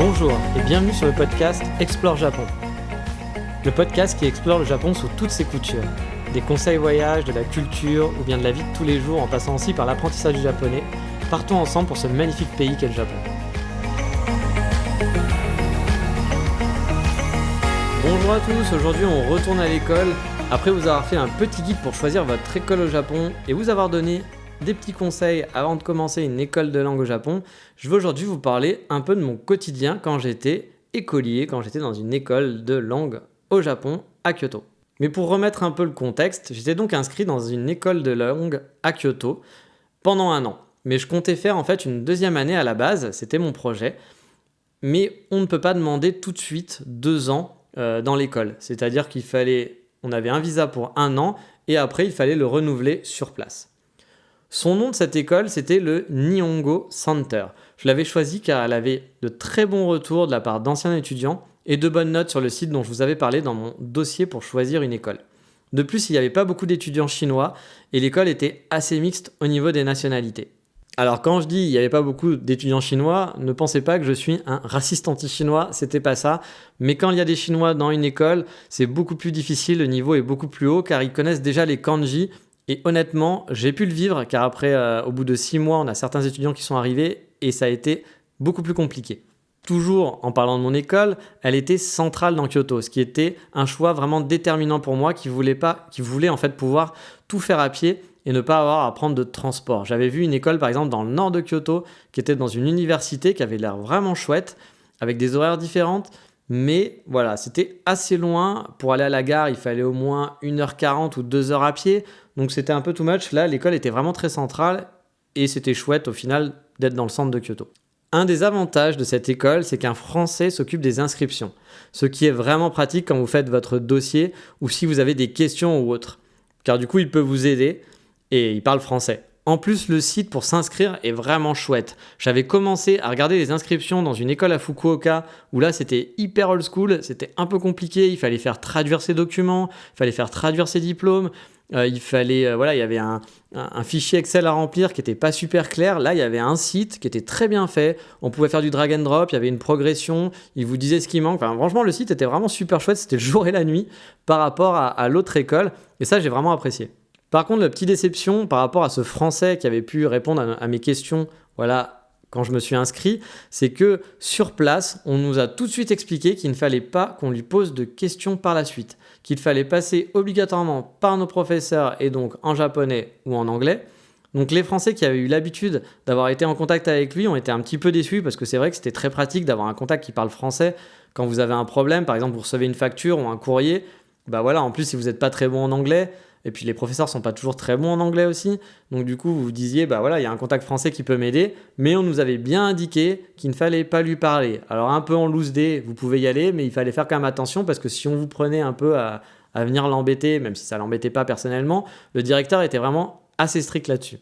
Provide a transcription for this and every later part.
Bonjour et bienvenue sur le podcast Explore Japon. Le podcast qui explore le Japon sous toutes ses coutures. Des conseils voyages, de la culture ou bien de la vie de tous les jours en passant aussi par l'apprentissage du japonais. Partons ensemble pour ce magnifique pays qu'est le Japon. Bonjour à tous, aujourd'hui on retourne à l'école après vous avoir fait un petit guide pour choisir votre école au Japon et vous avoir donné des petits conseils avant de commencer une école de langue au Japon. Je vais aujourd'hui vous parler un peu de mon quotidien quand j'étais écolier, quand j'étais dans une école de langue au Japon à Kyoto. Mais pour remettre un peu le contexte, j'étais donc inscrit dans une école de langue à Kyoto pendant 1 an. Mais je comptais faire en fait une deuxième année à la base, c'était mon projet. Mais on ne peut pas demander tout de suite 2 ans dans l'école. C'est-à-dire on avait un visa pour 1 an et après il fallait le renouveler sur place. Son nom de cette école, c'était le Nihongo Center. Je l'avais choisi car elle avait de très bons retours de la part d'anciens étudiants et de bonnes notes sur le site dont je vous avais parlé dans mon dossier pour choisir une école. De plus, il n'y avait pas beaucoup d'étudiants chinois et l'école était assez mixte au niveau des nationalités. Alors quand je dis il n'y avait pas beaucoup d'étudiants chinois, ne pensez pas que je suis un raciste anti-chinois, c'était pas ça. Mais quand il y a des Chinois dans une école, c'est beaucoup plus difficile, le niveau est beaucoup plus haut car ils connaissent déjà les kanji. Et honnêtement, j'ai pu le vivre car après, au bout de 6 mois, on a certains étudiants qui sont arrivés et ça a été beaucoup plus compliqué. Toujours en parlant de mon école, elle était centrale dans Kyoto, ce qui était un choix vraiment déterminant pour moi qui voulait en fait pouvoir tout faire à pied et ne pas avoir à prendre de transport. J'avais vu une école par exemple dans le nord de Kyoto qui était dans une université qui avait l'air vraiment chouette avec des horaires différentes. Mais voilà, c'était assez loin. Pour aller à la gare, il fallait au moins 1h40 ou 2h à pied. Donc c'était un peu too much. Là, l'école était vraiment très centrale et c'était chouette au final d'être dans le centre de Kyoto. Un des avantages de cette école, c'est qu'un Français s'occupe des inscriptions. Ce qui est vraiment pratique quand vous faites votre dossier ou si vous avez des questions ou autres. Car du coup, il peut vous aider et il parle français. En plus, le site pour s'inscrire est vraiment chouette. J'avais commencé à regarder les inscriptions dans une école à Fukuoka où là c'était hyper old school, c'était un peu compliqué, il fallait faire traduire ses documents, il fallait faire traduire ses diplômes, il y avait un fichier Excel à remplir qui n'était pas super clair. Là, il y avait un site qui était très bien fait, on pouvait faire du drag and drop, il y avait une progression, il vous disait ce qui manque. Enfin, franchement, le site était vraiment super chouette, c'était le jour et la nuit par rapport à l'autre école et ça, j'ai vraiment apprécié. Par contre, la petite déception par rapport à ce Français qui avait pu répondre à mes questions quand je me suis inscrit, c'est que sur place, on nous a tout de suite expliqué qu'il ne fallait pas qu'on lui pose de questions par la suite, qu'il fallait passer obligatoirement par nos professeurs et donc en japonais ou en anglais. Donc les Français qui avaient eu l'habitude d'avoir été en contact avec lui ont été un petit peu déçus parce que c'est vrai que c'était très pratique d'avoir un contact qui parle français quand vous avez un problème. Par exemple, vous recevez une facture ou un courrier. En plus, si vous n'êtes pas très bon en anglais, et puis les professeurs sont pas toujours très bons en anglais aussi. Donc du coup, vous vous disiez, il y a un contact français qui peut m'aider. Mais on nous avait bien indiqué qu'il ne fallait pas lui parler. Alors un peu en loose day, vous pouvez y aller, mais il fallait faire quand même attention parce que si on vous prenait un peu à venir l'embêter, même si ça l'embêtait pas personnellement, le directeur était vraiment assez strict là-dessus.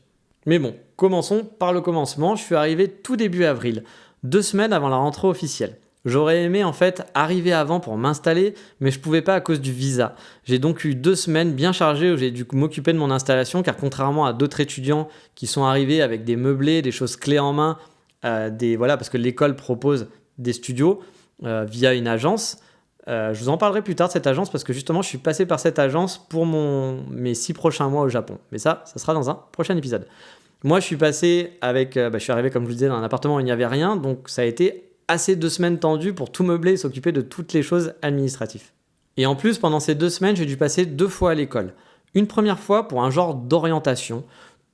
Mais bon, commençons par le commencement. Je suis arrivé tout début avril, 2 semaines avant la rentrée officielle. J'aurais aimé en fait arriver avant pour m'installer, mais je ne pouvais pas à cause du visa. J'ai donc eu 2 semaines bien chargées où j'ai dû m'occuper de mon installation, car contrairement à d'autres étudiants qui sont arrivés avec des meublés, des choses clés en main, parce que l'école propose des studios via une agence. Je vous en parlerai plus tard de cette agence parce que justement je suis passé par cette agence pour mes 6 prochains mois au Japon. Mais ça sera dans un prochain épisode. Moi je suis passé je suis arrivé comme je vous disais dans un appartement où il n'y avait rien, donc ça a été assez 2 semaines tendues pour tout meubler et s'occuper de toutes les choses administratives. Et en plus, pendant ces 2 semaines, j'ai dû passer 2 fois à l'école. Une première fois pour un genre d'orientation,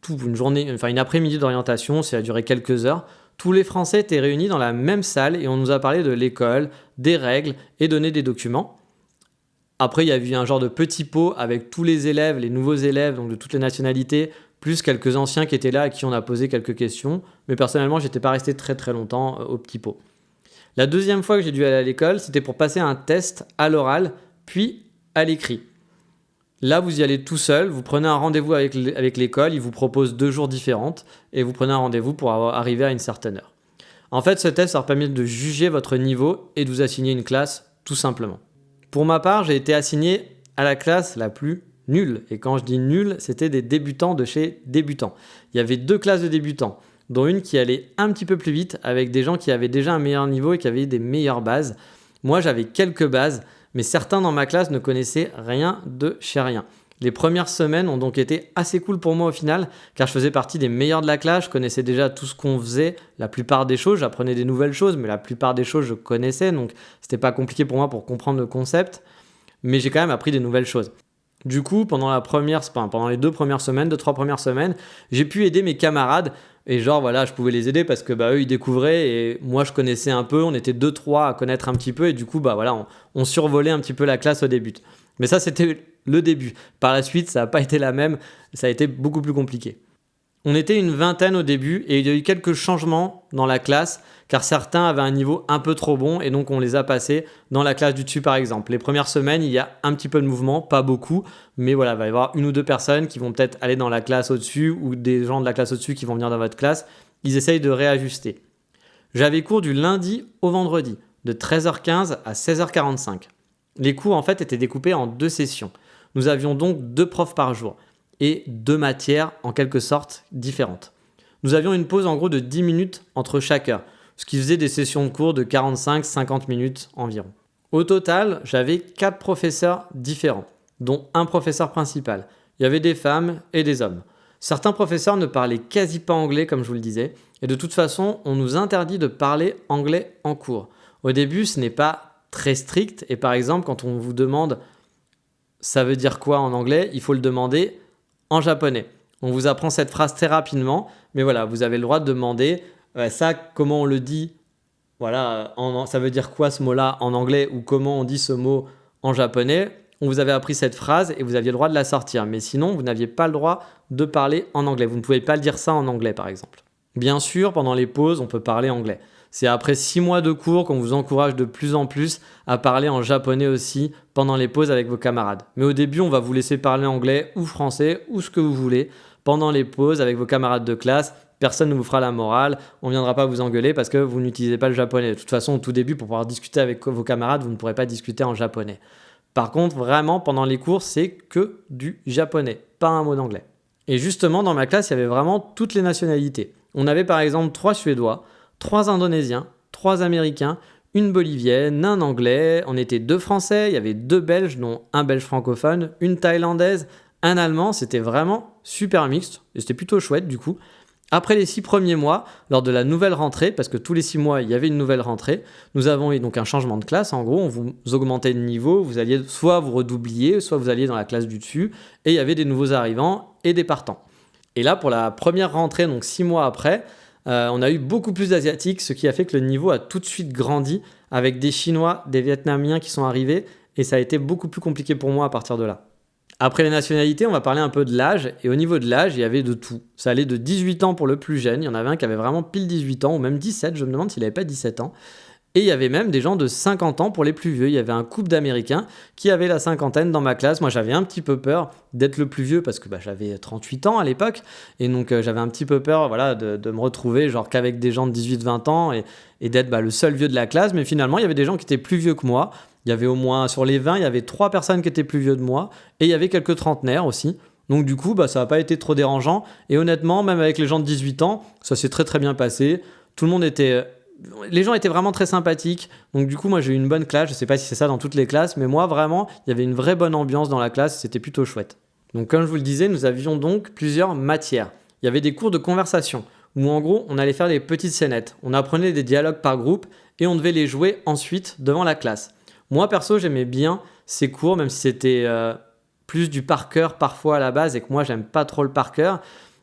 une après-midi d'orientation, ça a duré quelques heures. Tous les Français étaient réunis dans la même salle et on nous a parlé de l'école, des règles et donné des documents. Après, il y a eu un genre de petit pot avec tous les élèves, les nouveaux élèves, donc de toutes les nationalités, plus quelques anciens qui étaient là à qui on a posé quelques questions. Mais personnellement, je n'étais pas resté très très longtemps au petit pot. La deuxième fois que j'ai dû aller à l'école, c'était pour passer un test à l'oral, puis à l'écrit. Là, vous y allez tout seul, vous prenez un rendez-vous avec l'école, ils vous proposent 2 jours différents et vous prenez un rendez-vous pour arriver à une certaine heure. En fait, ce test leur permet de juger votre niveau et de vous assigner une classe, tout simplement. Pour ma part, j'ai été assigné à la classe la plus nulle. Et quand je dis nulle, c'était des débutants de chez débutants. Il y avait 2 classes de débutants. dont une qui allait un petit peu plus vite avec des gens qui avaient déjà un meilleur niveau et qui avaient des meilleures bases. Moi, j'avais quelques bases, mais certains dans ma classe ne connaissaient rien de chez rien. Les premières semaines ont donc été assez cool pour moi au final, car je faisais partie des meilleurs de la classe, je connaissais déjà tout ce qu'on faisait, la plupart des choses, j'apprenais des nouvelles choses, mais la plupart des choses je connaissais, donc c'était pas compliqué pour moi pour comprendre le concept, mais j'ai quand même appris des nouvelles choses. Du coup, pendant les 2 premières semaines, 2-3 premières semaines, j'ai pu aider mes camarades, et genre voilà, je pouvais les aider parce que eux ils découvraient, et moi je connaissais un peu, on était 2-3 à connaître un petit peu, et du coup voilà, on survolait un petit peu la classe au début. Mais ça c'était le début. Par la suite, ça n'a pas été la même, ça a été beaucoup plus compliqué. On était une vingtaine au début et il y a eu quelques changements dans la classe car certains avaient un niveau un peu trop bon et donc on les a passés dans la classe du dessus par exemple. Les premières semaines, il y a un petit peu de mouvement, pas beaucoup, mais voilà, il va y avoir 1 ou 2 personnes qui vont peut-être aller dans la classe au-dessus ou des gens de la classe au-dessus qui vont venir dans votre classe. Ils essayent de réajuster. J'avais cours du lundi au vendredi, de 13h15 à 16h45. Les cours en fait étaient découpés en 2 sessions. Nous avions donc 2 profs par jour et 2 matières en quelque sorte différentes. Nous avions une pause en gros de 10 minutes entre chaque heure, ce qui faisait des sessions de cours de 45-50 minutes environ. Au total, j'avais 4 professeurs différents, dont un professeur principal. Il y avait des femmes et des hommes. Certains professeurs ne parlaient quasi pas anglais comme je vous le disais, et de toute façon, on nous interdit de parler anglais en cours. Au début, ce n'est pas très strict, et par exemple, quand on vous demande ça veut dire quoi en anglais, il faut le demander en japonais. On vous apprend cette phrase très rapidement, mais voilà, vous avez le droit de demander ça, comment on le dit, voilà, ça veut dire quoi ce mot-là en anglais ou comment on dit ce mot en japonais. On vous avait appris cette phrase et vous aviez le droit de la sortir, mais sinon, vous n'aviez pas le droit de parler en anglais. Vous ne pouvez pas dire ça en anglais, par exemple. Bien sûr, pendant les pauses, on peut parler anglais. C'est après 6 mois de cours qu'on vous encourage de plus en plus à parler en japonais aussi pendant les pauses avec vos camarades. Mais au début, on va vous laisser parler anglais ou français ou ce que vous voulez pendant les pauses avec vos camarades de classe. Personne ne vous fera la morale, on ne viendra pas vous engueuler parce que vous n'utilisez pas le japonais. De toute façon, au tout début, pour pouvoir discuter avec vos camarades, vous ne pourrez pas discuter en japonais. Par contre, vraiment, pendant les cours, c'est que du japonais, pas un mot d'anglais. Et justement, dans ma classe, il y avait vraiment toutes les nationalités. On avait par exemple 3 Suédois, 3 Indonésiens, 3 Américains, une Bolivienne, un Anglais, on était 2 Français, il y avait 2 Belges, dont un Belge francophone, une Thaïlandaise, un Allemand, c'était vraiment super mixte, et c'était plutôt chouette du coup. Après les 6 premiers mois, lors de la nouvelle rentrée, parce que tous les 6 mois il y avait une nouvelle rentrée, nous avons eu donc un changement de classe, en gros on vous augmentait de niveau, vous alliez soit vous redoublier, soit vous alliez dans la classe du dessus, et il y avait des nouveaux arrivants et des partants. Et là pour la première rentrée, donc 6 mois après, on a eu beaucoup plus d'Asiatiques, ce qui a fait que le niveau a tout de suite grandi avec des Chinois, des Vietnamiens qui sont arrivés et ça a été beaucoup plus compliqué pour moi à partir de là. Après les nationalités, on va parler un peu de l'âge et au niveau de l'âge, il y avait de tout. Ça allait de 18 ans pour le plus jeune, il y en avait un qui avait vraiment pile 18 ans ou même 17, je me demande s'il n'avait pas 17 ans. Et il y avait même des gens de 50 ans pour les plus vieux. Il y avait un couple d'Américains qui avaient la cinquantaine dans ma classe. Moi, j'avais un petit peu peur d'être le plus vieux parce que j'avais 38 ans à l'époque. Et donc, j'avais un petit peu peur de me retrouver genre qu'avec des gens de 18-20 ans et d'être le seul vieux de la classe. Mais finalement, il y avait des gens qui étaient plus vieux que moi. Il y avait au moins, sur les 20, il y avait 3 personnes qui étaient plus vieux de moi. Et il y avait quelques trentenaires aussi. Donc du coup, ça n'a pas été trop dérangeant. Et honnêtement, même avec les gens de 18 ans, ça s'est très très bien passé. Tout le monde était... Les gens étaient vraiment très sympathiques, donc du coup moi j'ai eu une bonne classe, je sais pas si c'est ça dans toutes les classes, mais moi vraiment il y avait une vraie bonne ambiance dans la classe, c'était plutôt chouette. Donc comme je vous le disais, nous avions donc plusieurs matières. Il y avait des cours de conversation, où en gros on allait faire des petites scénettes, on apprenait des dialogues par groupe et on devait les jouer ensuite devant la classe. Moi perso j'aimais bien ces cours, même si c'était plus du par cœur parfois à la base et que moi j'aime pas trop le par cœur.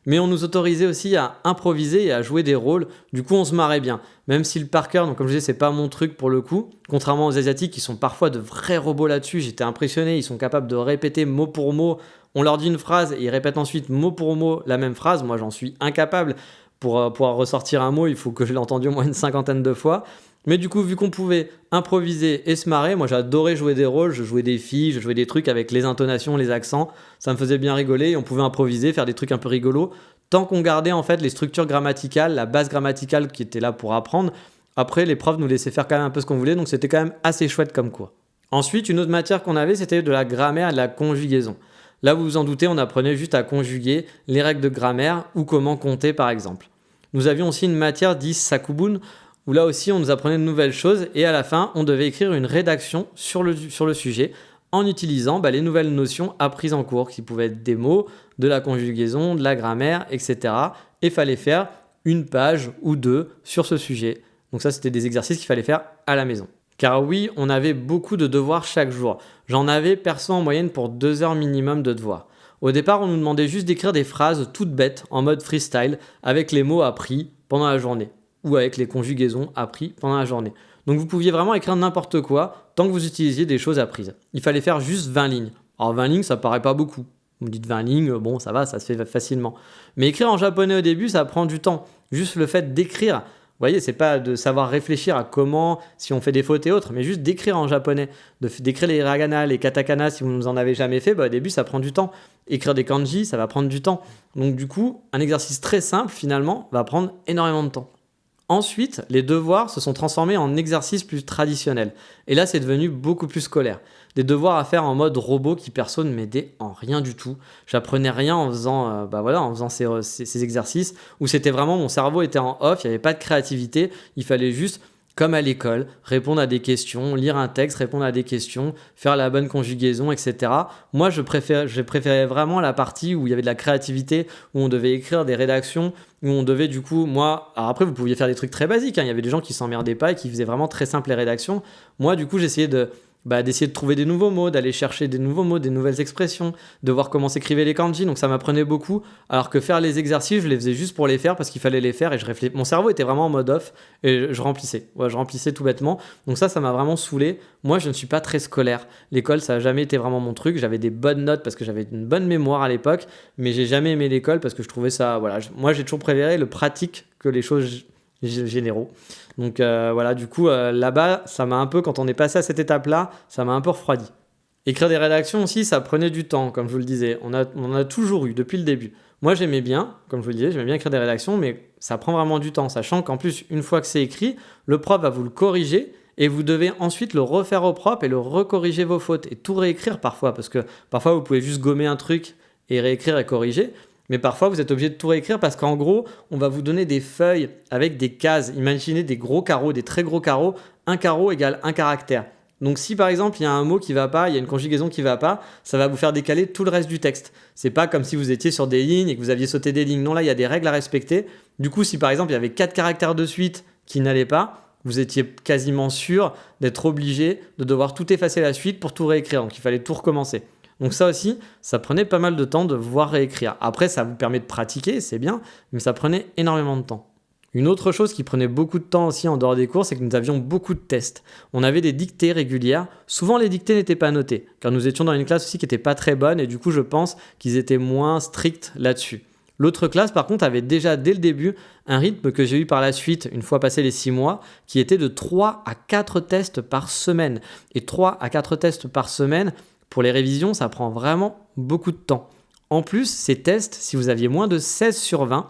Mais on nous autorisait aussi à improviser et à jouer des rôles. Du coup, on se marrait bien. Même si le par cœur, donc comme je disais, c'est pas mon truc pour le coup. Contrairement aux Asiatiques qui sont parfois de vrais robots là-dessus, j'étais impressionné. Ils sont capables de répéter mot pour mot. On leur dit une phrase et ils répètent ensuite mot pour mot la même phrase. Moi, j'en suis incapable. Pour pouvoir ressortir un mot, il faut que je l'ai entendu au moins une cinquantaine de fois. Mais du coup, vu qu'on pouvait improviser et se marrer, moi j'adorais jouer des rôles, je jouais des filles, je jouais des trucs avec les intonations, les accents, ça me faisait bien rigoler et on pouvait improviser, faire des trucs un peu rigolos, tant qu'on gardait en fait les structures grammaticales, la base grammaticale qui était là pour apprendre. Après, les profs nous laissaient faire quand même un peu ce qu'on voulait, donc c'était quand même assez chouette comme cours. Ensuite, une autre matière qu'on avait, c'était de la grammaire et de la conjugaison. Là, vous vous en doutez, on apprenait juste à conjuguer les règles de grammaire ou comment compter par exemple. Nous avions aussi une matière dite Sakubun, où là aussi on nous apprenait de nouvelles choses et à la fin on devait écrire une rédaction sur le sujet en utilisant les nouvelles notions apprises en cours, qui pouvaient être des mots, de la conjugaison, de la grammaire, etc. Et il fallait faire une page ou deux sur ce sujet. Donc ça, c'était des exercices qu'il fallait faire à la maison. Car oui, on avait beaucoup de devoirs chaque jour. J'en avais perso en moyenne pour 2 heures minimum de devoirs. Au départ, on nous demandait juste d'écrire des phrases toutes bêtes en mode freestyle avec les mots appris pendant la journée ou avec les conjugaisons apprises pendant la journée. Donc vous pouviez vraiment écrire n'importe quoi tant que vous utilisiez des choses apprises. Il fallait faire juste 20 lignes. Alors 20 lignes, ça paraît pas beaucoup. Vous me dites 20 lignes, bon ça va, ça se fait facilement. Mais écrire en japonais au début, ça prend du temps. Juste le fait d'écrire, vous voyez, c'est pas de savoir réfléchir à comment, si on fait des fautes et autres, mais juste d'écrire en japonais, d'écrire les hiragana, les katakana, si vous n'en avez jamais fait, au début ça prend du temps. Écrire des kanji, ça va prendre du temps. Donc du coup, un exercice très simple finalement va prendre énormément de temps. Ensuite, les devoirs se sont transformés en exercices plus traditionnels. Et là, c'est devenu beaucoup plus scolaire. Des devoirs à faire en mode robot qui perso ne m'aidaient en rien du tout. J'apprenais rien en faisant, ces exercices où c'était vraiment mon cerveau était en off, il n'y avait pas de créativité. Il fallait juste, comme à l'école, répondre à des questions, lire un texte, répondre à des questions, faire la bonne conjugaison, etc. Moi, je préférais vraiment la partie où il y avait de la créativité, où on devait écrire des rédactions, où on devait du coup, moi, alors après vous pouviez faire des trucs très basiques, il y avait des gens qui s'emmerdaient pas et qui faisaient vraiment très simple les rédactions. Moi, du coup, j'essayais d'essayer de trouver des nouveaux mots, d'aller chercher des nouveaux mots, des nouvelles expressions, de voir comment s'écrivaient les kanji, donc ça m'apprenait beaucoup, alors que faire les exercices, je les faisais juste pour les faire parce qu'il fallait les faire et mon cerveau était vraiment en mode off et je remplissais tout bêtement, donc ça m'a vraiment saoulé. Moi, je ne suis pas très scolaire, l'école ça n'a jamais été vraiment mon truc, j'avais des bonnes notes parce que j'avais une bonne mémoire à l'époque, mais j'ai jamais aimé l'école parce que je trouvais ça, moi j'ai toujours préféré le pratique que les choses généraux. Donc du coup là-bas, ça m'a un peu, quand on est passé à cette étape-là, ça m'a un peu refroidi. Écrire des rédactions aussi, ça prenait du temps, comme je vous le disais. On a toujours eu depuis le début. Moi, j'aimais bien, comme je vous le disais, j'aimais bien écrire des rédactions, mais ça prend vraiment du temps, sachant qu'en plus, une fois que c'est écrit, le prof va vous le corriger et vous devez ensuite le refaire au propre et le recorriger vos fautes et tout réécrire parfois, parce que parfois, vous pouvez juste gommer un truc et réécrire et corriger. Mais parfois, vous êtes obligé de tout réécrire parce qu'en gros, on va vous donner des feuilles avec des cases. Imaginez des gros carreaux, des très gros carreaux. Un carreau égale un caractère. Donc si par exemple, il y a un mot qui ne va pas, il y a une conjugaison qui ne va pas, ça va vous faire décaler tout le reste du texte. C'est pas comme si vous étiez sur des lignes et que vous aviez sauté des lignes. Non, là, il y a des règles à respecter. Du coup, si par exemple, il y avait 4 caractères de suite qui n'allaient pas, vous étiez quasiment sûr d'être obligé de devoir tout effacer la suite pour tout réécrire. Donc il fallait tout recommencer. Donc ça aussi, ça prenait pas mal de temps de voir réécrire. Après, ça vous permet de pratiquer, c'est bien, mais ça prenait énormément de temps. Une autre chose qui prenait beaucoup de temps aussi en dehors des cours, c'est que nous avions beaucoup de tests. On avait des dictées régulières. Souvent, les dictées n'étaient pas notées, car nous étions dans une classe aussi qui n'était pas très bonne, et du coup, je pense qu'ils étaient moins stricts là-dessus. L'autre classe, par contre, avait déjà dès le début un rythme que j'ai eu par la suite, une fois passé les 6 mois, qui était de 3 à 4 tests par semaine. Et 3 à 4 tests par semaine, pour les révisions, ça prend vraiment beaucoup de temps. En plus, ces tests, si vous aviez moins de 16 sur 20,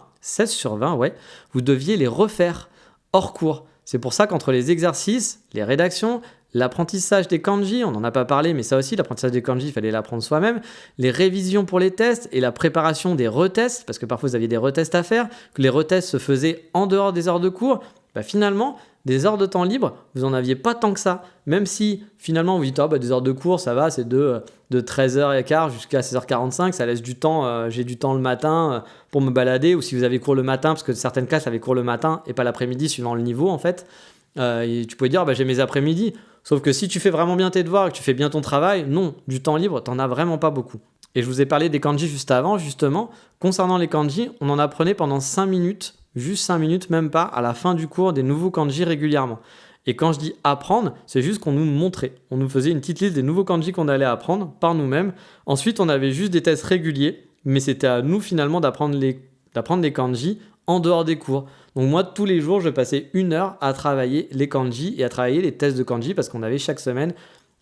vous deviez les refaire hors cours. C'est pour ça qu'entre les exercices, les rédactions, l'apprentissage des kanji, on n'en a pas parlé, mais ça aussi, l'apprentissage des kanji, il fallait l'apprendre soi-même, les révisions pour les tests et la préparation des retests, parce que parfois vous aviez des retests à faire, que les retests se faisaient en dehors des heures de cours, finalement, des heures de temps libre, vous n'en aviez pas tant que ça. Même si finalement vous dites des heures de cours, ça va, c'est de 13h15 jusqu'à 16h45, ça laisse du temps, j'ai du temps le matin pour me balader, ou si vous avez cours le matin, parce que certaines classes avaient cours le matin et pas l'après-midi suivant le niveau en fait. Et tu pouvais dire j'ai mes après-midi. Sauf que si tu fais vraiment bien tes devoirs et que tu fais bien ton travail, non, du temps libre, t'en as vraiment pas beaucoup. Et je vous ai parlé des kanji juste avant, justement. Concernant les kanji, on en apprenait pendant 5 minutes, juste 5 minutes, même pas, à la fin du cours, des nouveaux kanji régulièrement. Et quand je dis apprendre, c'est juste qu'on nous montrait. On nous faisait une petite liste des nouveaux kanji qu'on allait apprendre par nous-mêmes. Ensuite, on avait juste des tests réguliers, mais c'était à nous finalement d'apprendre les kanji en dehors des cours. Donc moi, tous les jours, je passais 1 heure à travailler les kanji et à travailler les tests de kanji parce qu'on avait chaque semaine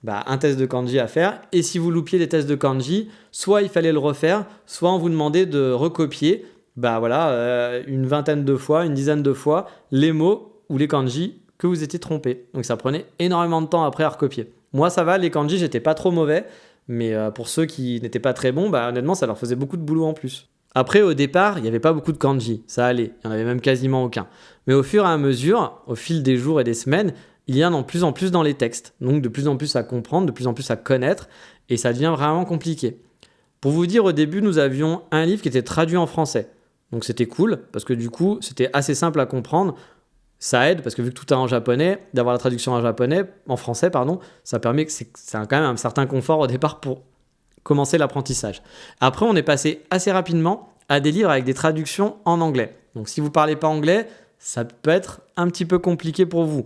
un test de kanji à faire. Et si vous loupiez les tests de kanji, soit il fallait le refaire, soit on vous demandait de recopier une vingtaine de fois, une dizaine de fois les mots ou les kanji que vous étiez trompé. Donc ça prenait énormément de temps après à recopier. Moi, ça va, les kanji, j'étais pas trop mauvais, mais pour ceux qui n'étaient pas très bons, honnêtement, ça leur faisait beaucoup de boulot en plus. Après, au départ, il n'y avait pas beaucoup de kanji, ça allait, il n'y en avait même quasiment aucun. Mais au fur et à mesure, au fil des jours et des semaines, il y en a de plus en plus dans les textes, donc de plus en plus à comprendre, de plus en plus à connaître, et ça devient vraiment compliqué. Pour vous dire, au début, nous avions un livre qui était traduit en français. Donc c'était cool, parce que du coup, c'était assez simple à comprendre. Ça aide, parce que vu que tout est en japonais, d'avoir la traduction en français, ça permet que c'est quand même un certain confort au départ pour commencer l'apprentissage. Après, on est passé assez rapidement à des livres avec des traductions en anglais. Donc si vous ne parlez pas anglais, ça peut être un petit peu compliqué pour vous.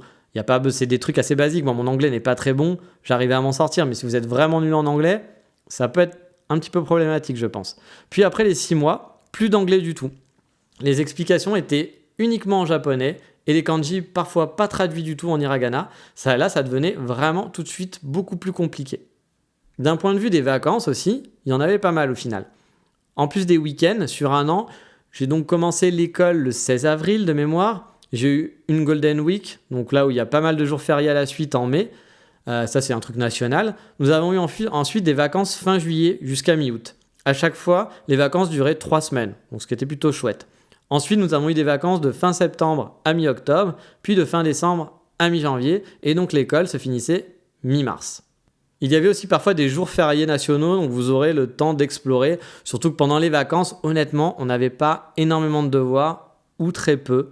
C'est des trucs assez basiques. Moi, mon anglais n'est pas très bon, j'arrivais à m'en sortir. Mais si vous êtes vraiment nul en anglais, ça peut être un petit peu problématique, je pense. Puis après les 6 mois, plus d'anglais du tout. Les explications étaient uniquement en japonais et les kanji parfois pas traduits du tout en hiragana. Ça devenait vraiment tout de suite beaucoup plus compliqué. D'un point de vue des vacances aussi, il y en avait pas mal au final. En plus des week-ends, sur un an, j'ai donc commencé l'école le 16 avril de mémoire. J'ai eu une Golden Week, donc là où il y a pas mal de jours fériés à la suite en mai. Ça, c'est un truc national. Nous avons eu ensuite des vacances fin juillet jusqu'à mi-août. À chaque fois, les vacances duraient 3 semaines, donc ce qui était plutôt chouette. Ensuite, nous avons eu des vacances de fin septembre à mi-octobre, puis de fin décembre à mi-janvier, et donc l'école se finissait mi-mars. Il y avait aussi parfois des jours fériés nationaux, donc vous aurez le temps d'explorer. Surtout que pendant les vacances, honnêtement, on n'avait pas énormément de devoirs, ou très peu.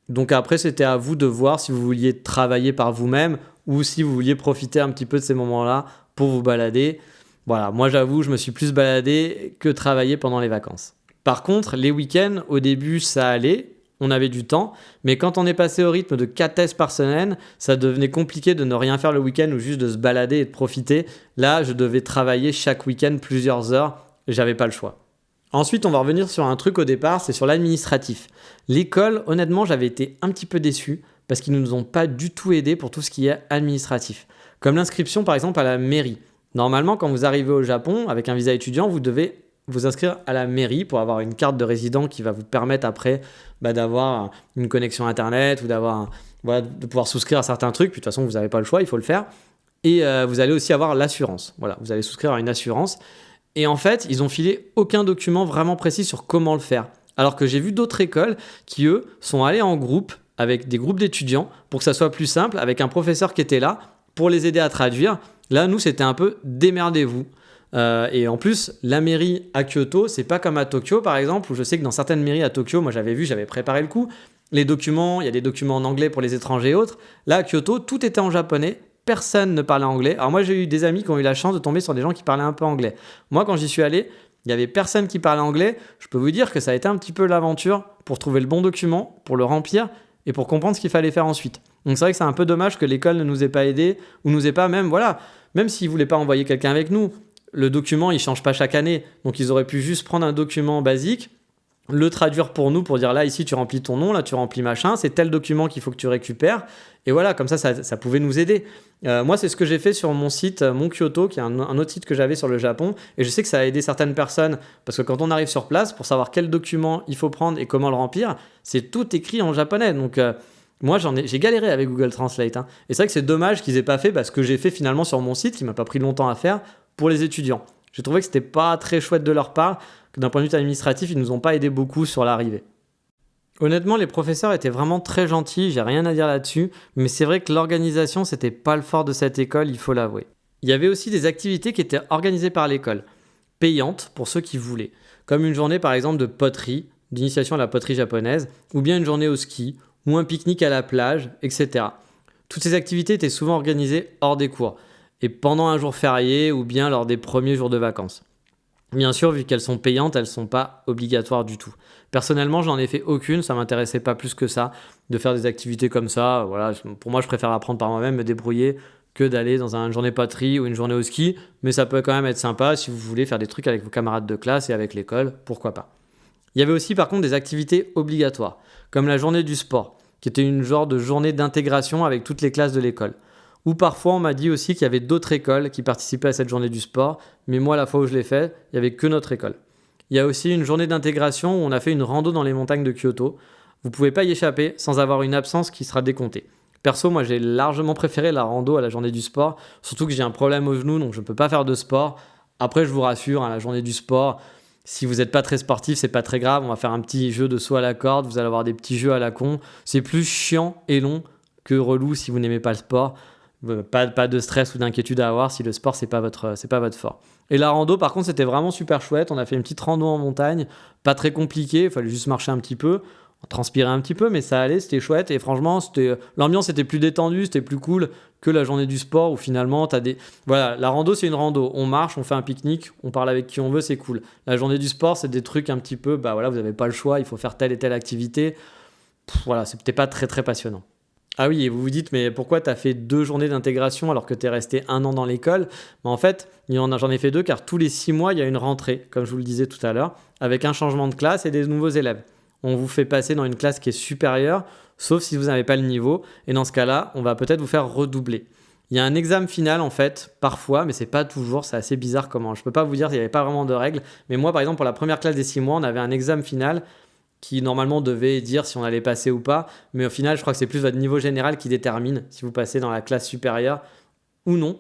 Donc après, c'était à vous de voir si vous vouliez travailler par vous-même ou si vous vouliez profiter un petit peu de ces moments-là pour vous balader. Voilà, moi j'avoue, je me suis plus baladé que travaillé pendant les vacances. Par contre, les week-ends, au début, ça allait. On avait du temps, mais quand on est passé au rythme de 4 tests par semaine, ça devenait compliqué de ne rien faire le week-end ou juste de se balader et de profiter. Là, je devais travailler chaque week-end plusieurs heures, j'avais pas le choix. Ensuite, on va revenir sur un truc au départ, c'est sur l'administratif. L'école, honnêtement, j'avais été un petit peu déçu parce qu'ils ne nous ont pas du tout aidés pour tout ce qui est administratif. Comme l'inscription par exemple à la mairie. Normalement, quand vous arrivez au Japon avec un visa étudiant, vous devez vous inscrire à la mairie pour avoir une carte de résident qui va vous permettre après d'avoir une connexion internet ou de pouvoir souscrire à certains trucs. Puis de toute façon, vous n'avez pas le choix, il faut le faire. Et vous allez aussi avoir l'assurance. Voilà, vous allez souscrire à une assurance. Et en fait, ils ont filé aucun document vraiment précis sur comment le faire. Alors que j'ai vu d'autres écoles qui, eux, sont allés en groupe avec des groupes d'étudiants pour que ça soit plus simple, avec un professeur qui était là pour les aider à traduire. Là, nous, c'était un peu démerdez-vous. Et en plus, la mairie à Kyoto, c'est pas comme à Tokyo par exemple, où je sais que dans certaines mairies à Tokyo, moi j'avais préparé le coup. Les documents, il y a des documents en anglais pour les étrangers et autres. Là, à Kyoto, tout était en japonais. Personne ne parlait anglais. Alors moi, j'ai eu des amis qui ont eu la chance de tomber sur des gens qui parlaient un peu anglais. Moi, quand j'y suis allé, il n'y avait personne qui parlait anglais. Je peux vous dire que ça a été un petit peu l'aventure pour trouver le bon document, pour le remplir et pour comprendre ce qu'il fallait faire ensuite. Donc c'est vrai que c'est un peu dommage que l'école ne nous ait pas aidés ou nous ait pas même s'ils ne voulaient pas envoyer quelqu'un avec nous, le document, il ne change pas chaque année. Donc ils auraient pu juste prendre un document basique, le traduire pour nous, pour dire là, ici, tu remplis ton nom, là, tu remplis machin, c'est tel document qu'il faut que tu récupères. Et voilà, comme ça pouvait nous aider. Moi, c'est ce que j'ai fait sur mon site, mon Kyoto, qui est un autre site que j'avais sur le Japon. Et je sais que ça a aidé certaines personnes, parce que quand on arrive sur place, pour savoir quel document il faut prendre et comment le remplir, c'est tout écrit en japonais. Donc, moi, j'ai galéré avec Google Translate. Et c'est vrai que c'est dommage qu'ils aient pas fait ce que j'ai fait finalement sur mon site, qui m'a pas pris longtemps à faire, pour les étudiants. J'ai trouvé que c'était pas très chouette de leur part, que d'un point de vue administratif, ils nous ont pas aidé beaucoup sur l'arrivée. Honnêtement, les professeurs étaient vraiment très gentils, j'ai rien à dire là-dessus, mais c'est vrai que l'organisation, c'était pas le fort de cette école, il faut l'avouer. Il y avait aussi des activités qui étaient organisées par l'école, payantes pour ceux qui voulaient, comme une journée par exemple de poterie, d'initiation à la poterie japonaise, ou bien une journée au ski, ou un pique-nique à la plage, etc. Toutes ces activités étaient souvent organisées hors des cours, et pendant un jour férié ou bien lors des premiers jours de vacances. Bien sûr, vu qu'elles sont payantes, elles ne sont pas obligatoires du tout. Personnellement, j'en ai fait aucune, ça ne m'intéressait pas plus que ça de faire des activités comme ça. Voilà, pour moi, je préfère apprendre par moi-même, me débrouiller, que d'aller dans une journée poterie ou une journée au ski. Mais ça peut quand même être sympa si vous voulez faire des trucs avec vos camarades de classe et avec l'école, pourquoi pas. Il y avait aussi par contre des activités obligatoires, comme la journée du sport, qui était une genre de journée d'intégration avec toutes les classes de l'école. Ou parfois, on m'a dit aussi qu'il y avait d'autres écoles qui participaient à cette journée du sport, mais moi, la fois où je l'ai fait, il n'y avait que notre école. Il y a aussi une journée d'intégration où on a fait une rando dans les montagnes de Kyoto. Vous ne pouvez pas y échapper sans avoir une absence qui sera décomptée. Perso, moi, j'ai largement préféré la rando à la journée du sport, surtout que j'ai un problème au genou, donc je ne peux pas faire de sport. Après, je vous rassure, la journée du sport, Si vous n'êtes pas très sportif, c'est pas très grave. On va faire un petit jeu de saut à la corde. Vous allez avoir des petits jeux à la con. C'est plus chiant et long que relou si vous n'aimez pas le sport. Pas de stress ou d'inquiétude à avoir si le sport, c'est pas votre fort. Et la rando, par contre, c'était vraiment super chouette. On a fait une petite rando en montagne, pas très compliqué. Il fallait juste marcher un petit peu. On transpirait un petit peu, mais ça allait, c'était chouette. Et franchement, l'ambiance était plus détendue, c'était plus cool que la journée du sport où finalement, voilà, la rando, c'est une rando. On marche, on fait un pique-nique, on parle avec qui on veut, c'est cool. La journée du sport, c'est des trucs un petit peu, bah voilà, vous n'avez pas le choix, il faut faire telle et telle activité. Voilà, c'était pas très, très passionnant. Ah oui, et vous vous dites, mais pourquoi tu as fait 2 journées d'intégration alors que tu es resté 1 an dans l'école? En fait, j'en ai fait 2 car tous les 6 mois, il y a une rentrée, comme je vous le disais tout à l'heure, avec un changement de classe et des nouveaux élèves. On vous fait passer dans une classe qui est supérieure, sauf si vous n'avez pas le niveau. Et dans ce cas-là, on va peut-être vous faire redoubler. Il y a un examen final en fait, parfois, mais c'est pas toujours, c'est assez bizarre comment. Je peux pas vous dire, il n'y avait pas vraiment de règles. Mais moi, par exemple, pour la première classe des 6 mois, on avait un examen final qui normalement devait dire si on allait passer ou pas. Mais au final, je crois que c'est plus votre niveau général qui détermine si vous passez dans la classe supérieure ou non.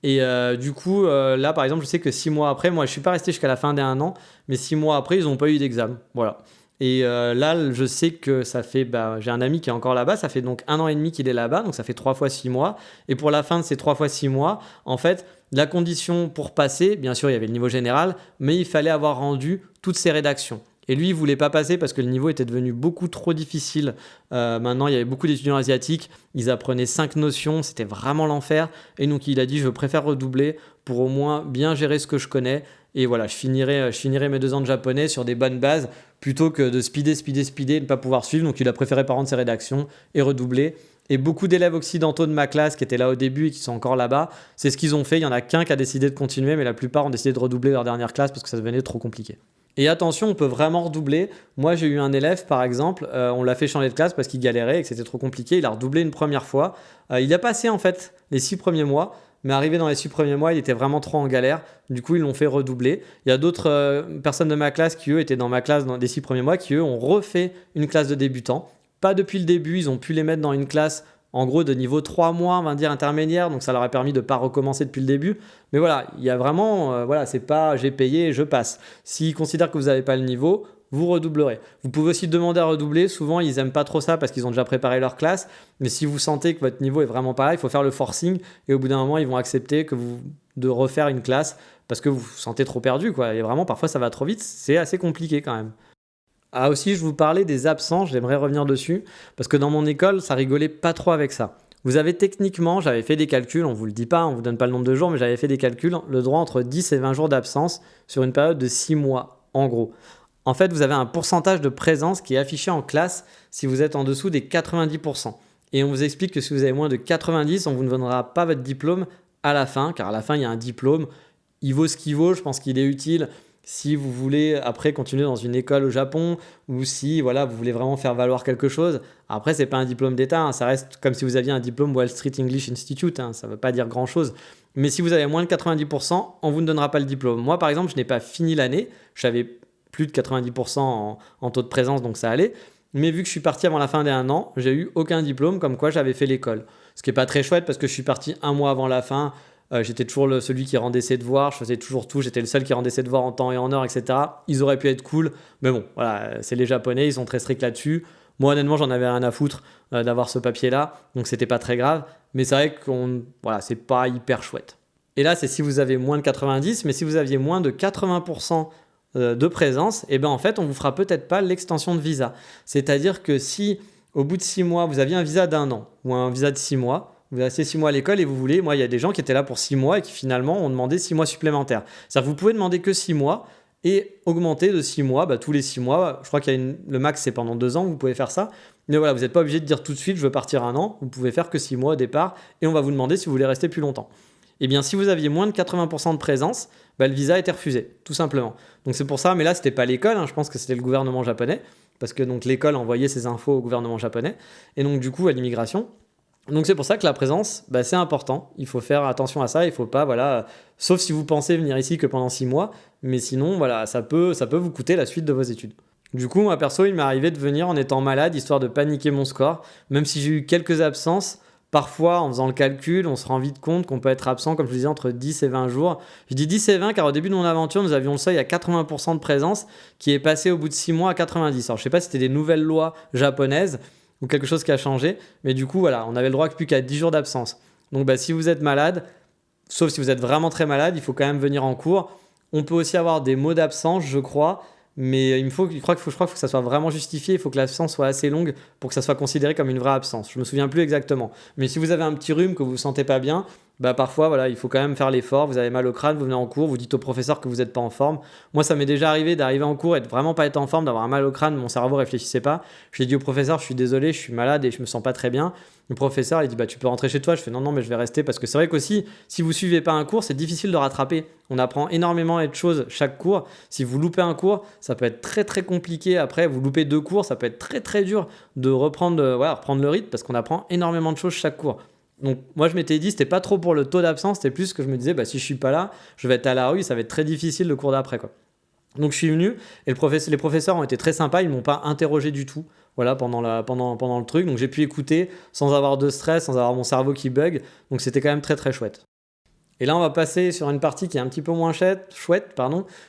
Et du coup, là, par exemple, je sais que 6 mois après, moi, je suis pas resté jusqu'à la fin des 1 an, mais 6 mois après, ils n'ont pas eu d'examen. Voilà. Et là, je sais que ça fait, j'ai un ami qui est encore là-bas, ça fait donc 1 an et demi qu'il est là-bas, donc ça fait 3 fois 6 mois. Et pour la fin de ces 3 fois 6 mois, en fait, la condition pour passer, bien sûr, il y avait le niveau général, mais il fallait avoir rendu toutes ces rédactions. Et lui, il ne voulait pas passer parce que le niveau était devenu beaucoup trop difficile. Maintenant, il y avait beaucoup d'étudiants asiatiques. Ils apprenaient 5 notions. C'était vraiment l'enfer. Et donc, il a dit, je préfère redoubler pour au moins bien gérer ce que je connais. Et voilà, je finirai mes 2 ans de japonais sur des bonnes bases plutôt que de speeder et ne pas pouvoir suivre. Donc, il a préféré pas rendre ses rédactions et redoubler. Et beaucoup d'élèves occidentaux de ma classe qui étaient là au début et qui sont encore là-bas, c'est ce qu'ils ont fait. Il n'y en a qu'un qui a décidé de continuer, mais la plupart ont décidé de redoubler leur dernière classe parce que ça devenait trop compliqué. Et attention, on peut vraiment redoubler. Moi, j'ai eu un élève, par exemple, on l'a fait changer de classe parce qu'il galérait et que c'était trop compliqué. Il a redoublé une première fois. Il a passé, en fait, les 6 premiers mois. Mais arrivé dans les 6 premiers mois, il était vraiment trop en galère. Du coup, ils l'ont fait redoubler. Il y a d'autres personnes de ma classe qui, eux, étaient dans ma classe dans les 6 premiers mois, qui, eux, ont refait une classe de débutants. Pas depuis le début, ils ont pu les mettre dans une classe en gros de niveau 3 mois, on va dire intermédiaire, donc ça leur a permis de ne pas recommencer depuis le début. Mais voilà, il y a vraiment, c'est pas j'ai payé et je passe. S'ils considèrent que vous n'avez pas le niveau, vous redoublerez. Vous pouvez aussi demander à redoubler, souvent ils n'aiment pas trop ça parce qu'ils ont déjà préparé leur classe, mais si vous sentez que votre niveau est vraiment pas là, il faut faire le forcing et au bout d'un moment ils vont accepter de refaire une classe parce que vous vous sentez trop perdu, quoi. Et vraiment parfois ça va trop vite, c'est assez compliqué quand même. Ah aussi, je vous parlais des absences, j'aimerais revenir dessus, parce que dans mon école, ça rigolait pas trop avec ça. Vous avez techniquement, j'avais fait des calculs, on ne vous le dit pas, on ne vous donne pas le nombre de jours, mais j'avais fait des calculs, le droit entre 10 et 20 jours d'absence sur une période de 6 mois, en gros. En fait, vous avez un pourcentage de présence qui est affiché en classe si vous êtes en dessous des 90%. Et on vous explique que si vous avez moins de 90, on ne vous donnera pas votre diplôme à la fin, car à la fin, il y a un diplôme, il vaut ce qu'il vaut, je pense qu'il est utile. Si vous voulez après continuer dans une école au Japon ou si vous voulez vraiment faire valoir quelque chose, après c'est pas un diplôme d'État, hein, ça reste comme si vous aviez un diplôme Wall Street English Institute, hein, ça ne veut pas dire grand chose. Mais si vous avez moins de 90%, on vous ne donnera pas le diplôme. Moi par exemple, je n'ai pas fini l'année, j'avais plus de 90% en taux de présence donc ça allait. Mais vu que je suis parti avant la fin des 1 an, j'ai eu aucun diplôme comme quoi j'avais fait l'école. Ce qui n'est pas très chouette parce que je suis parti 1 mois avant la fin. J'étais toujours celui qui rendait ses devoirs, je faisais toujours tout, j'étais le seul qui rendait ses devoirs en temps et en heure, etc. Ils auraient pu être cool, mais bon, voilà, c'est les Japonais, ils sont très stricts là-dessus. Moi, honnêtement, j'en avais rien à foutre d'avoir ce papier-là, donc c'était pas très grave. Mais c'est vrai que c'est pas hyper chouette. Et là, c'est si vous avez moins de 90, mais si vous aviez moins de 80% de présence, et ben en fait, on vous fera peut-être pas l'extension de visa. C'est-à-dire que si au bout de 6 mois, vous aviez un visa d'1 an ou un visa de 6 mois, vous restez 6 mois à l'école et vous voulez, moi il y a des gens qui étaient là pour 6 mois et qui finalement ont demandé 6 mois supplémentaires. C'est-à-dire que vous pouvez demander que 6 mois et augmenter de 6 mois, tous les 6 mois, je crois qu'il y a le max c'est pendant 2 ans, vous pouvez faire ça. Mais voilà, vous n'êtes pas obligé de dire tout de suite je veux partir 1 an, vous pouvez faire que 6 mois au départ et on va vous demander si vous voulez rester plus longtemps. Et bien si vous aviez moins de 80% de présence, le visa était refusé, tout simplement. Donc c'est pour ça, mais là c'était pas l'école, je pense que c'était le gouvernement japonais, parce que donc l'école envoyait ses infos au gouvernement japonais, et donc du coup à l'immigration. Donc c'est pour ça que la présence, c'est important. Il faut faire attention à ça. Il faut pas, sauf si vous pensez venir ici que pendant 6 mois, mais sinon, ça peut vous coûter la suite de vos études. Du coup, moi perso, il m'est arrivé de venir en étant malade, histoire de paniquer mon score. Même si j'ai eu quelques absences, Parfois, en faisant le calcul, on se rend vite compte qu'on peut être absent, comme je vous disais, entre 10 et 20 jours. Je dis 10 et 20 car au début de mon aventure, nous avions le seuil à 80% de présence qui est passé au bout de 6 mois à 90. Alors, je ne sais pas si c'était des nouvelles lois japonaises ou quelque chose qui a changé, mais du coup, voilà, on avait le droit que plus qu'à 10 jours d'absence. Donc, si vous êtes malade, sauf si vous êtes vraiment très malade, il faut quand même venir en cours. On peut aussi avoir des mots d'absence, je crois, mais je crois qu'il faut que ça soit vraiment justifié. Il faut que l'absence soit assez longue pour que ça soit considéré comme une vraie absence. Je me souviens plus exactement. Mais si vous avez un petit rhume que vous ne sentez pas bien, parfois voilà, il faut quand même faire l'effort. Vous avez mal au crâne, vous venez en cours, vous dites au professeur que vous n'êtes pas en forme. Moi, ça m'est déjà arrivé d'arriver en cours et de vraiment pas être en forme, d'avoir un mal au crâne, mon cerveau réfléchissait pas. Je l'ai dit au professeur, je suis désolé, je suis malade et je me sens pas très bien. Le professeur, il dit tu peux rentrer chez toi. Je fais non, mais je vais rester parce que c'est vrai qu'aussi, si vous suivez pas un cours, c'est difficile de rattraper. On apprend énormément de choses chaque cours. Si vous loupez un cours, ça peut être très très compliqué. Après, vous loupez 2 cours, ça peut être très très dur de reprendre le rythme parce qu'on apprend énormément de choses chaque cours. Donc moi je m'étais dit c'était pas trop pour le taux d'absence, c'était plus que je me disais si je suis pas là, je vais être à la rue, ça va être très difficile le cours d'après quoi. Donc je suis venu et les professeurs ont été très sympas, ils m'ont pas interrogé du tout. Voilà, pendant le truc, donc j'ai pu écouter sans avoir de stress, sans avoir mon cerveau qui bug, donc c'était quand même très très chouette. Et là on va passer sur une partie qui est un petit peu moins chouette.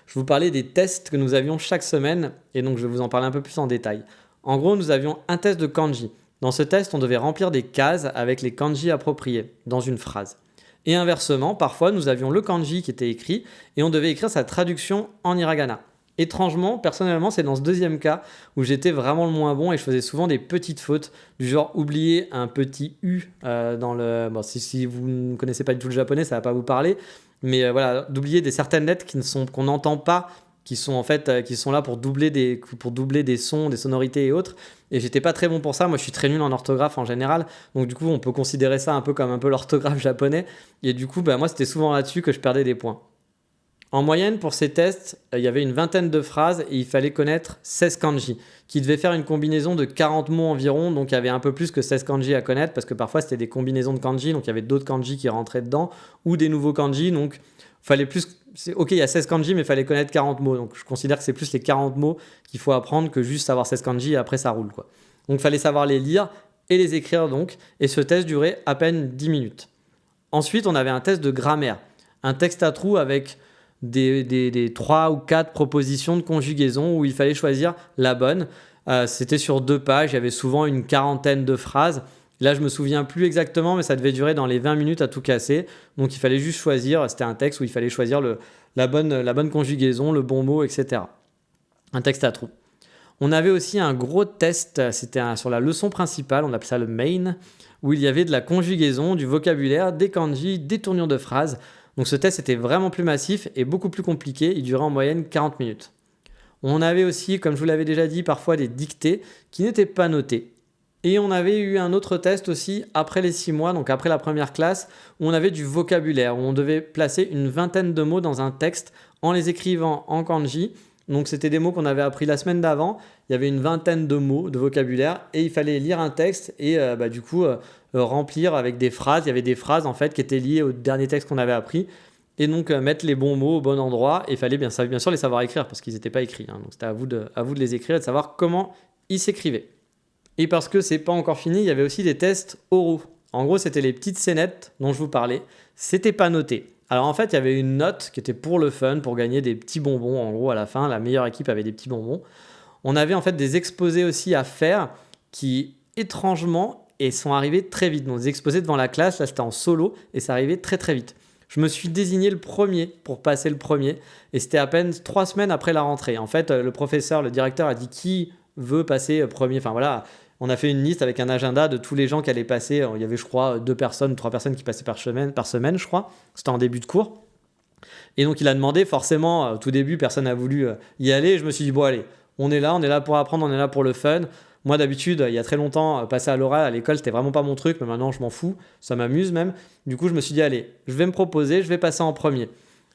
Je vous parlais des tests que nous avions chaque semaine et donc je vais vous en parler un peu plus en détail. En gros, nous avions un test de kanji. Dans ce test, on devait remplir des cases avec les kanji appropriés dans une phrase. Et inversement, parfois, nous avions le kanji qui était écrit et on devait écrire sa traduction en hiragana. Étrangement, personnellement, c'est dans ce deuxième cas où j'étais vraiment le moins bon et je faisais souvent des petites fautes du genre oublier un petit U dans le... Bon, si vous ne connaissez pas du tout le japonais, ça ne va pas vous parler, mais voilà, d'oublier certaines lettres qu'on n'entend pas, qui sont là pour doubler des sons, des sonorités et autres. Et j'étais pas très bon pour ça. Moi, je suis très nul en orthographe en général. Donc du coup, on peut considérer ça un peu comme un peu l'orthographe japonais. Et du coup, moi, c'était souvent là-dessus que je perdais des points. En moyenne, pour ces tests, il y avait une vingtaine de phrases et il fallait connaître 16 kanji, qui devaient faire une combinaison de 40 mots environ. Donc il y avait un peu plus que 16 kanji à connaître parce que parfois c'était des combinaisons de kanji. Donc il y avait d'autres kanji qui rentraient dedans ou des nouveaux kanji. Donc fallait plus. Ok, il y a 16 kanji, mais il fallait connaître 40 mots. Donc je considère que c'est plus les 40 mots qu'il faut apprendre que juste savoir 16 kanji et après ça roule, quoi. Donc il fallait savoir les lire et les écrire donc. Et ce test durait à peine 10 minutes. Ensuite, on avait un test de grammaire. Un texte à trous avec des 3 ou 4 propositions de conjugaison où il fallait choisir la bonne. C'était sur 2 pages, il y avait souvent une quarantaine de phrases. Là, je me souviens plus exactement, mais ça devait durer dans les 20 minutes à tout casser. Donc, il fallait juste choisir. C'était un texte où il fallait choisir la bonne conjugaison, le bon mot, etc. Un texte à trous. On avait aussi un gros test, c'était sur la leçon principale, on appelait ça le main, où il y avait de la conjugaison, du vocabulaire, des kanji, des tournures de phrases. Donc ce test était vraiment plus massif et beaucoup plus compliqué, il durait en moyenne 40 minutes. On avait aussi, comme je vous l'avais déjà dit, parfois des dictées qui n'étaient pas notées. Et on avait eu un autre test aussi après les 6 mois, donc après la première classe, où on avait du vocabulaire, où on devait placer une vingtaine de mots dans un texte en les écrivant en kanji. Donc c'était des mots qu'on avait appris la semaine d'avant, il y avait une vingtaine de mots de vocabulaire et il fallait lire un texte et remplir avec des phrases. Il y avait des phrases en fait qui étaient liées au dernier texte qu'on avait appris et donc mettre les bons mots au bon endroit et il fallait bien sûr les savoir écrire parce qu'ils n'étaient pas écrits. Donc c'était à vous de les écrire et de savoir comment ils s'écrivaient. Et parce que c'est pas encore fini, il y avait aussi des tests oraux. En gros, c'était les petites scénettes dont je vous parlais. C'était pas noté. Alors en fait, il y avait une note qui était pour le fun, pour gagner des petits bonbons. En gros, à la fin, la meilleure équipe avait des petits bonbons. On avait en fait des exposés aussi à faire qui, étrangement, sont arrivés très vite. Donc des exposés devant la classe, là c'était en solo et ça arrivait très très vite. Je me suis désigné le premier pour passer le premier et c'était à peine 3 semaines après la rentrée. En fait, le directeur a dit qui veut passer premier. Enfin voilà, on a fait une liste avec un agenda de tous les gens qui allaient passer. Il y avait, je crois, 3 personnes qui passaient par semaine, je crois. C'était en début de cours. Et donc, il a demandé, forcément, au tout début, personne n'a voulu y aller. Je me suis dit, bon, allez, on est là pour apprendre, on est là pour le fun. Moi, d'habitude, il y a très longtemps, passer à l'oral à l'école, c'était vraiment pas mon truc, mais maintenant, je m'en fous. Ça m'amuse même. Du coup, je me suis dit, allez, je vais me proposer, je vais passer en premier.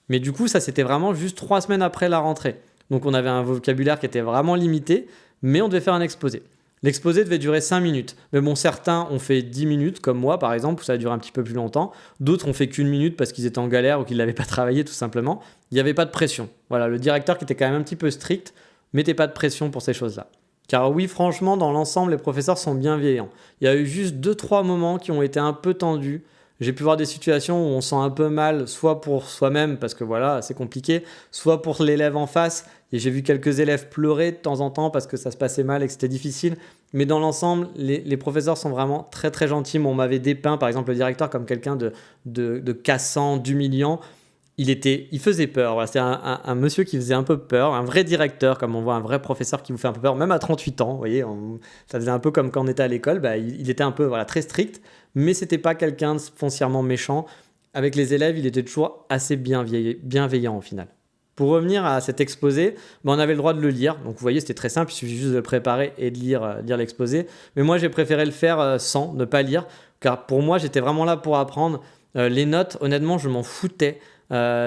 Mais du coup, ça, c'était vraiment juste 3 semaines après la rentrée. Donc, on avait un vocabulaire qui était vraiment limité, mais on devait faire un exposé. L'exposé devait durer 5 minutes. Mais bon, certains ont fait 10 minutes, comme moi par exemple, où ça a duré un petit peu plus longtemps. D'autres ont fait qu'une minute parce qu'ils étaient en galère ou qu'ils ne l'avaient pas travaillé tout simplement. Il n'y avait pas de pression. Voilà, le directeur qui était quand même un petit peu strict mettait pas de pression pour ces choses-là. Car oui, franchement, dans l'ensemble, les professeurs sont bienveillants. Il y a eu juste deux trois moments qui ont été un peu tendus. J'ai pu voir des situations où on sent un peu mal, soit pour soi-même, parce que voilà, c'est compliqué, soit pour l'élève en face. Et j'ai vu quelques élèves pleurer de temps en temps parce que ça se passait mal et que c'était difficile. Mais dans l'ensemble, les professeurs sont vraiment très très gentils. On m'avait dépeint, par exemple, le directeur comme quelqu'un de cassant, d'humiliant. Il faisait peur. Voilà, c'était un monsieur qui faisait un peu peur, un vrai directeur, comme on voit un vrai professeur qui vous fait un peu peur, même à 38 ans. Vous voyez, ça faisait un peu comme quand on était à l'école. Bah, il était un peu voilà, très strict, mais c'était pas quelqu'un de foncièrement méchant. Avec les élèves, il était toujours assez bienveillant au final. Pour revenir à cet exposé, bah, on avait le droit de le lire. Donc vous voyez, c'était très simple, il suffit juste de le préparer et de lire l'exposé. Mais moi, j'ai préféré le faire sans, ne pas lire, car pour moi, j'étais vraiment là pour apprendre. Les notes, honnêtement, je m'en foutais.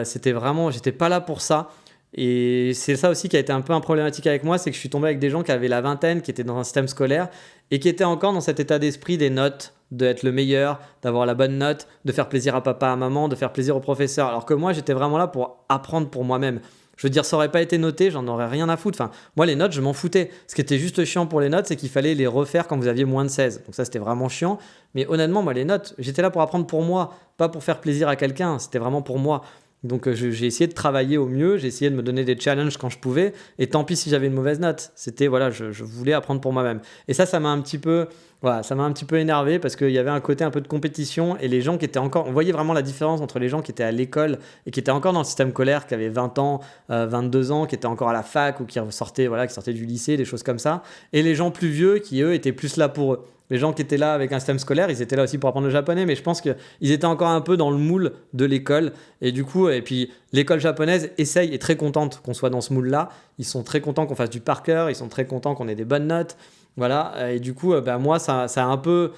C'était vraiment, j'étais pas là pour ça. Et c'est ça aussi qui a été un peu un problématique avec moi, c'est que je suis tombé avec des gens qui avaient la vingtaine, qui étaient dans un système scolaire et qui étaient encore dans cet état d'esprit des notes, d'être le meilleur, d'avoir la bonne note, de faire plaisir à papa, à maman, de faire plaisir au professeur. Alors que moi, j'étais vraiment là pour apprendre pour moi-même. Je veux dire, ça aurait pas été noté, j'en aurais rien à foutre. Enfin, moi, les notes, je m'en foutais. Ce qui était juste chiant pour les notes, c'est qu'il fallait les refaire quand vous aviez moins de 16. Donc ça, c'était vraiment chiant. Mais honnêtement, moi, les notes, j'étais là pour apprendre pour moi, pas pour faire plaisir à quelqu'un. C'était vraiment pour moi. Donc j'ai essayé de travailler au mieux, j'ai essayé de me donner des challenges quand je pouvais, et tant pis si j'avais une mauvaise note. C'était voilà, je voulais apprendre pour moi-même. Et ça m'a un petit peu, voilà, ça m'a un petit peu énervé parce qu'il y avait un côté un peu de compétition et les gens qui étaient encore, on voyait vraiment la différence entre les gens qui étaient à l'école et qui étaient encore dans le système scolaire, qui avaient 20 ans, 22 ans, qui étaient encore à la fac ou qui sortaient, voilà, qui sortaient du lycée, des choses comme ça, et les gens plus vieux qui eux étaient plus là pour eux. Les gens qui étaient là avec un système scolaire, ils étaient là aussi pour apprendre le japonais, mais je pense qu'ils étaient encore un peu dans le moule de l'école. Et du coup, et puis l'école japonaise essaye, est très contente qu'on soit dans ce moule-là. Ils sont très contents qu'on fasse du par cœur, ils sont très contents qu'on ait des bonnes notes. Voilà, et du coup, bah, moi, ça a un peu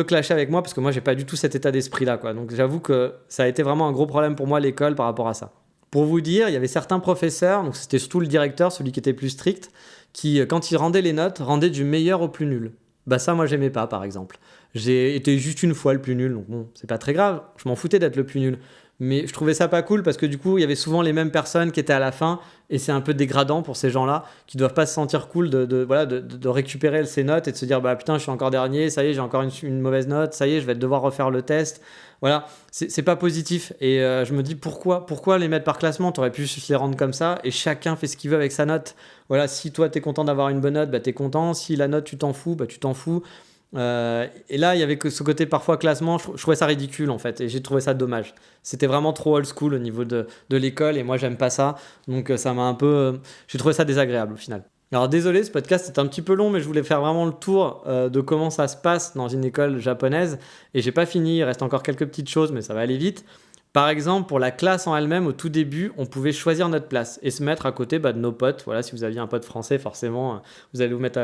clashé avec moi parce que moi, j'ai pas du tout cet état d'esprit-là, quoi. Donc j'avoue que ça a été vraiment un gros problème pour moi, l'école, par rapport à ça. Pour vous dire, il y avait certains professeurs, donc c'était surtout le directeur, celui qui était plus strict, qui, quand il rendait les notes, rendait du meilleur au plus nul. Bah ça, moi, j'aimais pas, par exemple. J'ai été juste une fois le plus nul, donc bon, c'est pas très grave. Je m'en foutais d'être le plus nul. Mais je trouvais ça pas cool parce que du coup, il y avait souvent les mêmes personnes qui étaient à la fin et c'est un peu dégradant pour ces gens-là qui doivent pas se sentir cool de récupérer ces notes et de se dire bah putain, je suis encore dernier, ça y est, j'ai encore une mauvaise note, ça y est, je vais devoir refaire le test. Voilà, c'est pas positif et je me dis pourquoi les mettre par classement, t'aurais pu les rendre comme ça et chacun fait ce qu'il veut avec sa note. Voilà, si toi t'es content d'avoir une bonne note, bah t'es content, si la note tu t'en fous, bah tu t'en fous. Et là, il y avait que ce côté parfois classement, je trouvais ça ridicule en fait, et j'ai trouvé ça dommage. C'était vraiment trop old school au niveau de l'école, et moi j'aime pas ça, donc ça m'a un peu. J'ai trouvé ça désagréable au final. Alors désolé, ce podcast est un petit peu long, mais je voulais faire vraiment le tour de comment ça se passe dans une école japonaise, et j'ai pas fini, il reste encore quelques petites choses, mais ça va aller vite. Par exemple, pour la classe en elle-même, au tout début, on pouvait choisir notre place et se mettre à côté de nos potes. Voilà, si vous aviez un pote français, forcément, vous allez vous mettre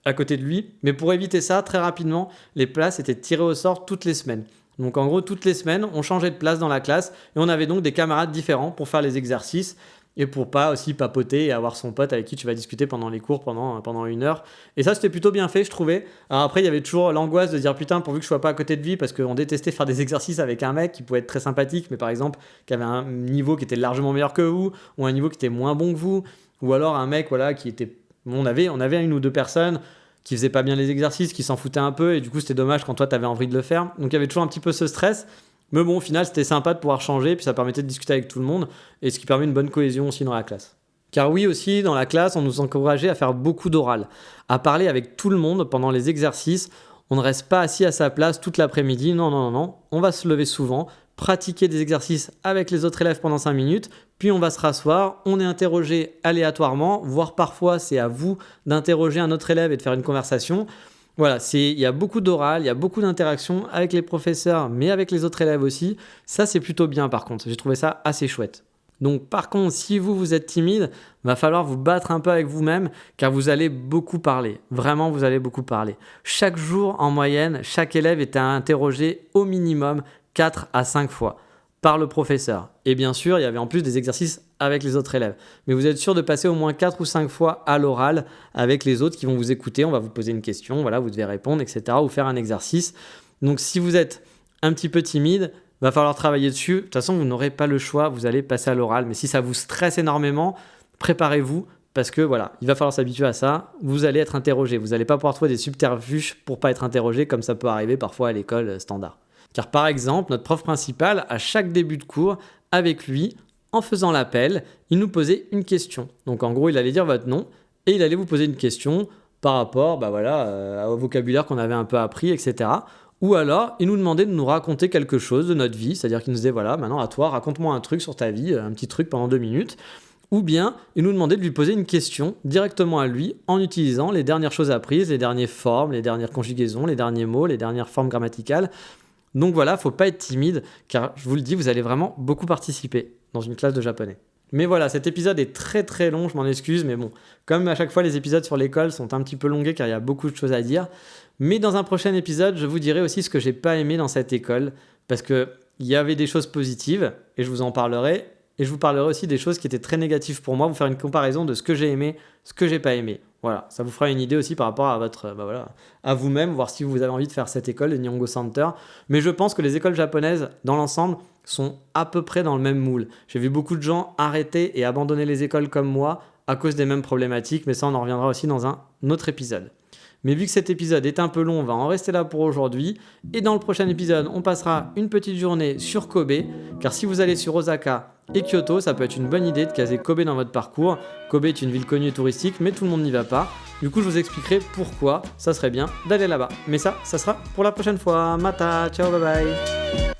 à côté de lui. Mais pour éviter ça, très rapidement, les places étaient tirées au sort toutes les semaines. Donc en gros, toutes les semaines, on changeait de place dans la classe et on avait donc des camarades différents pour faire les exercices et pour pas aussi papoter et avoir son pote avec qui tu vas discuter pendant les cours pendant une heure. Et ça, c'était plutôt bien fait, je trouvais. Alors après, il y avait toujours l'angoisse de dire putain, pourvu que je sois pas à côté de lui, parce qu'on détestait faire des exercices avec un mec qui pouvait être très sympathique, mais par exemple, qui avait un niveau qui était largement meilleur que vous, ou un niveau qui était moins bon que vous, ou alors un mec voilà, qui était... On avait une ou deux personnes qui faisaient pas bien les exercices, qui s'en foutaient un peu, et du coup, c'était dommage quand toi, tu avais envie de le faire. Donc il y avait toujours un petit peu ce stress. Mais bon, au final, c'était sympa de pouvoir changer, puis ça permettait de discuter avec tout le monde, et ce qui permet une bonne cohésion aussi dans la classe. Car oui, aussi, dans la classe, on nous encourageait à faire beaucoup d'oral, à parler avec tout le monde pendant les exercices. On ne reste pas assis à sa place toute l'après-midi, non. On va se lever souvent, pratiquer des exercices avec les autres élèves pendant 5 minutes, puis on va se rasseoir, on est interrogé aléatoirement, voire parfois c'est à vous d'interroger un autre élève et de faire une conversation. Voilà, il y a beaucoup d'oral, il y a beaucoup d'interactions avec les professeurs, mais avec les autres élèves aussi. Ça, c'est plutôt bien par contre. J'ai trouvé ça assez chouette. Donc par contre, si vous êtes timide, va falloir vous battre un peu avec vous-même car vous allez beaucoup parler. Vraiment, vous allez beaucoup parler. Chaque jour, en moyenne, chaque élève est interrogé au minimum 4 à 5 fois par le professeur. Et bien sûr, il y avait en plus des exercices avec les autres élèves. Mais vous êtes sûr de passer au moins 4 ou 5 fois à l'oral avec les autres qui vont vous écouter. On va vous poser une question, voilà, vous devez répondre, etc. ou faire un exercice. Donc si vous êtes un petit peu timide, va falloir travailler dessus. De toute façon, vous n'aurez pas le choix, vous allez passer à l'oral. Mais si ça vous stresse énormément, préparez-vous, parce que voilà, il va falloir s'habituer à ça. Vous allez être interrogé. Vous n'allez pas pouvoir trouver des subterfuges pour pas être interrogé comme ça peut arriver parfois à l'école standard. Car par exemple, notre prof principal, à chaque début de cours, avec lui, en faisant l'appel, il nous posait une question. Donc en gros, il allait dire votre nom et il allait vous poser une question par rapport au vocabulaire qu'on avait un peu appris, etc. Ou alors, il nous demandait de nous raconter quelque chose de notre vie, c'est-à-dire qu'il nous disait, voilà, maintenant à toi, raconte-moi un truc sur ta vie, un petit truc pendant 2 minutes. Ou bien, il nous demandait de lui poser une question directement à lui en utilisant les dernières choses apprises, les dernières formes, les dernières conjugaisons, les derniers mots, les dernières formes grammaticales. Donc voilà, il ne faut pas être timide, car je vous le dis, vous allez vraiment beaucoup participer dans une classe de japonais. Mais voilà, cet épisode est très très long, je m'en excuse, mais bon, comme à chaque fois les épisodes sur l'école sont un petit peu longués car il y a beaucoup de choses à dire. Mais dans un prochain épisode, je vous dirai aussi ce que j'ai pas aimé dans cette école, parce qu'il y avait des choses positives, et je vous en parlerai, et je vous parlerai aussi des choses qui étaient très négatives pour moi, vous faire une comparaison de ce que j'ai aimé, ce que j'ai pas aimé. Voilà, ça vous fera une idée aussi par rapport à à vous-même, voir si vous avez envie de faire cette école, le Nihongo Center. Mais je pense que les écoles japonaises, dans l'ensemble, sont à peu près dans le même moule. J'ai vu beaucoup de gens arrêter et abandonner les écoles comme moi à cause des mêmes problématiques, mais ça on en reviendra aussi dans un autre épisode. Mais vu que cet épisode est un peu long, on va en rester là pour aujourd'hui. Et dans le prochain épisode, on passera une petite journée sur Kobe, car si vous allez sur Osaka et Kyoto, ça peut être une bonne idée de caser Kobe dans votre parcours. Kobe est une ville connue et touristique, mais tout le monde n'y va pas. Du coup, je vous expliquerai pourquoi ça serait bien d'aller là-bas. Mais ça sera pour la prochaine fois. Mata, ciao, bye bye.